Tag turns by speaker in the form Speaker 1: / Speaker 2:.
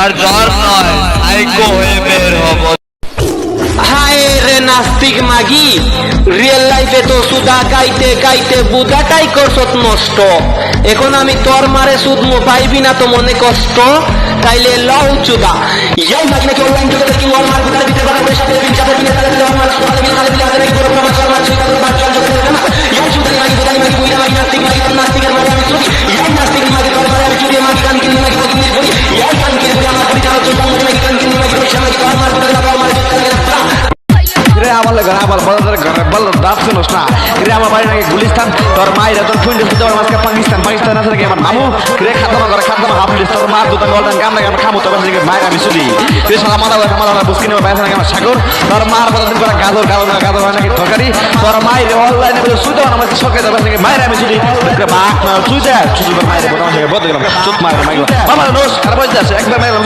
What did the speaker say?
Speaker 1: এবার জ্বর নয় সাইকো হয়ে বের হব।
Speaker 2: হায় রে নাস্তিক মাগি, রিয়েল লাইফে তো সুদা গাইতে গাইতে বুদাটাই করছত নষ্ট। এখন আমি তোর মারে সুদমু পাইবি না তো মনে কষ্ট, তাইলে লও চুদা। ইয়াই মাগি নাকি অনলাইন জগতে কি ওর মার বুদার ভিতরে বাধা করে সাথে বিন চাপে বিনে তালে দিলে আমার সুদা বিন তালে দিলে হাতে গরম আমার শর্মা ছুঁই তালে বাদ চল জগতে না। ইয়াই সুদাই মাগি বুদাই মাগি বুইরা মাগি নাস্তিক মাগি নাস্তিকের মাগি আমি চুদি। ইয়াই নাস্তিক মাগি তোর মারে আমি চুদি মাগি কান কিনি মাগি বগিনি বলি। ইয়াই কান কিনি বলি আমার বুড়ি চাও চুদা মাগি কান কিনি মাগি বলি মাগি তোর মার বুদার না তোর মার
Speaker 3: রে আমার লাগে আমার বড়দের ঘরে বল দাঁত শুনোস না রে আমার বাড়ি নাকি গুলিস্তান তোর মায়ের তোর ফুল দিতে আমার মাঝকে পাকিস্তান আছে নাকি আমার মামু রে খাদ্দামা করে খাদ্দামা হাফ লিস্ট তোর মার দুটো গলদান কাম লাগে আমরা খামু তোর নাকি মায়ের আমি শুনি রে সালা মাথা বুঝকি নেবে বাইরে নাকি আমার সাগর তোর মার বড়দিন করে গাজর নাকি তরকারি তোর মায়ের অনলাইনে বলে সুতো আমার সরকারি দেবে নাকি মায়ের আমি শুনি রে বাক না তুই যা তুই তোর মায়ের বড় মাঝে বদ গেলাম চুপ মায়ের মাইগো মামা নোস খারাপ হয়ে যাচ্ছে একবার মাইলাম